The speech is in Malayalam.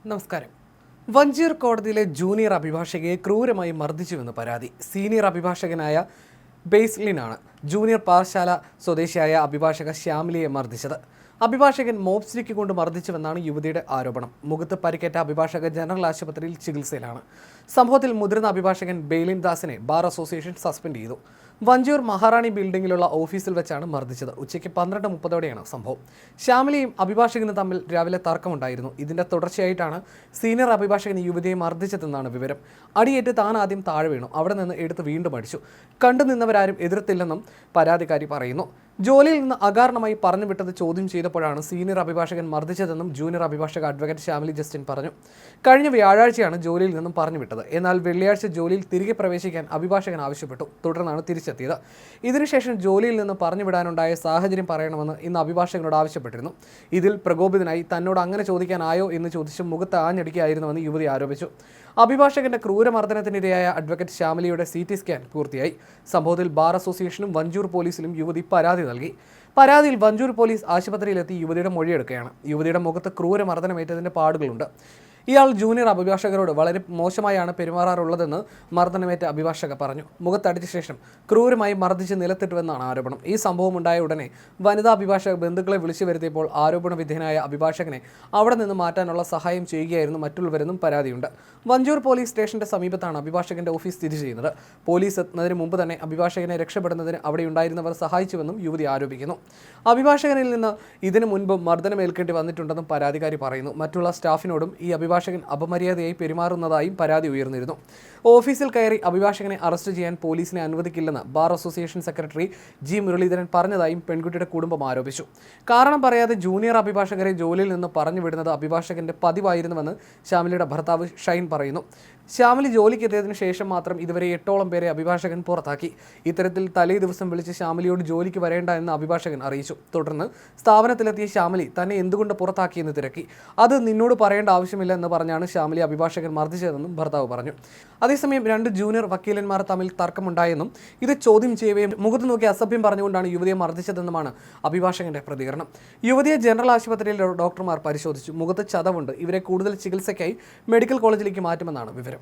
നമസ്കാരം. വഞ്ചിയൂർ കോടതിയിലെ ജൂനിയർ അഭിഭാഷകയെ ക്രൂരമായി മർദ്ദിച്ചുവെന്ന് പരാതി. സീനിയർ അഭിഭാഷകനായ ബേസ്ലിനാണ് ജൂനിയർ പാറശാല സ്വദേശിയായ അഭിഭാഷക ശ്യാമിലിയെ മർദ്ദിച്ചത്. അഭിഭാഷകൻ മോപ് സ്റ്റിക്ക് കൊണ്ട് മർദ്ദിച്ചുവെന്നാണ് യുവതിയുടെ ആരോപണം. മുഖത്ത് പരിക്കേറ്റ അഭിഭാഷക ജനറൽ ആശുപത്രിയിൽ ചികിത്സയിലാണ്. സംഭവത്തിൽ മുതിർന്ന അഭിഭാഷകൻ ബെയ്ലിൻ ദാസിനെ ബാർ അസോസിയേഷൻ സസ്പെൻഡ് ചെയ്തു. വഞ്ചിയൂർ മഹാറാണി ബിൽഡിംഗിലുള്ള ഓഫീസിൽ വെച്ചാണ് മർദ്ദിച്ചത്. ഉച്ചയ്ക്ക് 12:30 സംഭവം. ശ്യാമിലിയും അഭിഭാഷകനും തമ്മിൽ രാവിലെ തർക്കമുണ്ടായിരുന്നു. ഇതിന്റെ തുടർച്ചയായിട്ടാണ് സീനിയർ അഭിഭാഷകൻ യുവതിയെ മർദ്ദിച്ചതെന്നാണ് വിവരം. അടിയേറ്റ് താൻ ആദ്യം താഴെ വീണു. അവിടെ നിന്ന് എടുത്ത് വീണ്ടും അടിച്ചു. കണ്ടുനിന്നവരാരും എതിർത്തില്ലെന്നും പരാതിക്കാരി പറയുന്നു. ജോലിയിൽ നിന്ന് അകാരണമായി പറഞ്ഞുവിട്ടത് ചോദ്യം ചെയ്തപ്പോഴാണ് സീനിയർ അഭിഭാഷകൻ മർദ്ദിച്ചതെന്നും ജൂനിയർ അഭിഭാഷക അഡ്വക്കേറ്റ് ശ്യാമിലി ജസ്റ്റിൻ പറഞ്ഞു. കഴിഞ്ഞ വ്യാഴാഴ്ചയാണ് ജോലിയിൽ നിന്നും പറഞ്ഞുവിട്ടത്. എന്നാൽ വെള്ളിയാഴ്ച ജോലിയിൽ തിരികെ പ്രവേശിക്കാൻ അഭിഭാഷകൻ ആവശ്യപ്പെട്ടു. തുടർന്നാണ് തിരിച്ചെത്തിയത്. ഇതിനുശേഷം ജോലിയിൽ നിന്ന് പറഞ്ഞുവിടാനുണ്ടായ സാഹചര്യം പറയണമെന്ന് ഇന്ന് അഭിഭാഷകനോട് ആവശ്യപ്പെട്ടിരുന്നു. ഇതിൽ പ്രകോപിതനായി തന്നോട് അങ്ങനെ ചോദിക്കാനായോ എന്ന് ചോദിച്ച് മുഖത്ത് ആഞ്ഞടിക്കുകയായിരുന്നുവെന്ന് യുവതി ആരോപിച്ചു. അഭിഭാഷകന്റെ ക്രൂരമർദ്ദനത്തിനിരയായ അഡ്വക്കേറ്റ് ശ്യാമിലിയുടെ CT സ്കാൻ പൂർത്തിയായി. സംഭവത്തിൽ ബാർ അസോസിയേഷനും വഞ്ചൂർ പോലീസിലും യുവതി പരാതി നൽകി. പരാതിയിൽ വഞ്ചൂർ പോലീസ് ആശുപത്രിയിലെത്തി യുവതിയുടെ മൊഴിയെടുക്കുകയാണ്. യുവതിയുടെ മുഖത്ത് ക്രൂരമർദ്ദനമേറ്റതിന്റെ പാടുകളുണ്ട്. ഇയാൾ ജൂനിയർ അഭിഭാഷകരോട് വളരെ മോശമായാണ് പെരുമാറാറുള്ളതെന്ന് മർദ്ദനമേറ്റ അഭിഭാഷക പറഞ്ഞു. മുഖത്തടിച്ച ശേഷം ക്രൂരമായി മർദ്ദിച്ച് നിലത്തിട്ടുവെന്നാണ് ആരോപണം. ഈ സംഭവം ഉണ്ടായ ഉടനെ വനിതാ അഭിഭാഷക ബന്ധുക്കളെ വിളിച്ചു വരുത്തിയപ്പോൾ ആരോപണ വിധേയനായ അഭിഭാഷകനെ അവിടെ നിന്ന് മാറ്റാനുള്ള സഹായം ചെയ്യുകയായിരുന്നു മറ്റുള്ളവരെന്നും പരാതിയുണ്ട്. വഞ്ചൂർ പോലീസ് സ്റ്റേഷന്റെ സമീപത്താണ് അഭിഭാഷകന്റെ ഓഫീസ് സ്ഥിതി ചെയ്യുന്നത്. പോലീസ് എത്തുന്നതിന് മുമ്പ് തന്നെ അഭിഭാഷകനെ രക്ഷപ്പെടുന്നതിന് അവിടെ ഉണ്ടായിരുന്നവർ സഹായിച്ചുവെന്നും യുവതി ആരോപിക്കുന്നു. അഭിഭാഷകനിൽ നിന്ന് ഇതിനു മുൻപ് മർദ്ദനമേൽക്കേണ്ടി വന്നിട്ടുണ്ടെന്നും പരാതിക്കാരി പറയുന്നു. മറ്റുള്ള സ്റ്റാഫിനോടും ഈ അഭിഭാഷകൻ അപമര്യാദയായി പെരുമാറുന്നതായും പരാതി ഉയർന്നിരുന്നു. ഓഫീസിൽ കയറി അഭിഭാഷകനെ അറസ്റ്റ് ചെയ്യാൻ പോലീസിനെ അനുവദിക്കില്ലെന്ന് bar association secretary G Muraleedharan പറഞ്ഞതായും പെൺകുട്ടിയുടെ കുടുംബം ആരോപിച്ചു. കാരണം പറയാതെ ജൂനിയർ അഭിഭാഷകരെ ജോലിയിൽ നിന്ന് പറഞ്ഞുവിടുന്നത് അഭിഭാഷകന്റെ പതിവായിരുന്നുവെന്ന് ശ്യാമിലിയുടെ ഭർത്താവ് ഷൈൻ പറയുന്നു. ശ്യാമിലി ജോലിക്ക് എത്തിയതിനു ശേഷം മാത്രം ഇതുവരെ 8ഓളം പേരെ അഭിഭാഷകൻ പുറത്താക്കി. ഇത്തരത്തിൽ തലേ ദിവസം വിളിച്ച് ശ്യാമിലിയോട് ജോലിക്ക് വരേണ്ട എന്ന് അഭിഭാഷകൻ അറിയിച്ചു. തുടർന്ന് സ്ഥാപനത്തിലെത്തിയ ശ്യാമിലി തന്നെ എന്തുകൊണ്ട് പുറത്താക്കിയെന്ന് തിരക്കി. അത് നിന്നോട് പറയേണ്ട ആവശ്യമില്ല എന്ന് പറഞ്ഞാണ് ശ്യാമിലി അഭിഭാഷകൻ മർദ്ദിച്ചതെന്നും ഭർത്താവ് പറഞ്ഞു. അതേസമയം 2 ജൂനിയർ വക്കീലന്മാർ തമ്മിൽ തർക്കമുണ്ടായെന്നും ഇത് ചോദ്യം ചെയ്യവേ മുഖത്ത് നോക്കി അസഭ്യം പറഞ്ഞുകൊണ്ടാണ് യുവതിയെ മർദ്ദിച്ചതെന്നുമാണ് അഭിഭാഷകന്റെ പ്രതികരണം. യുവതിയെ ജനറൽ ആശുപത്രിയിൽ ഡോക്ടർമാർ പരിശോധിച്ചു. മുഖത്ത് ചതവുണ്ട്. ഇവരെ കൂടുതൽ ചികിത്സയ്ക്കായി മെഡിക്കൽ കോളേജിലേക്ക് മാറ്റുമെന്നാണ് വിവരം.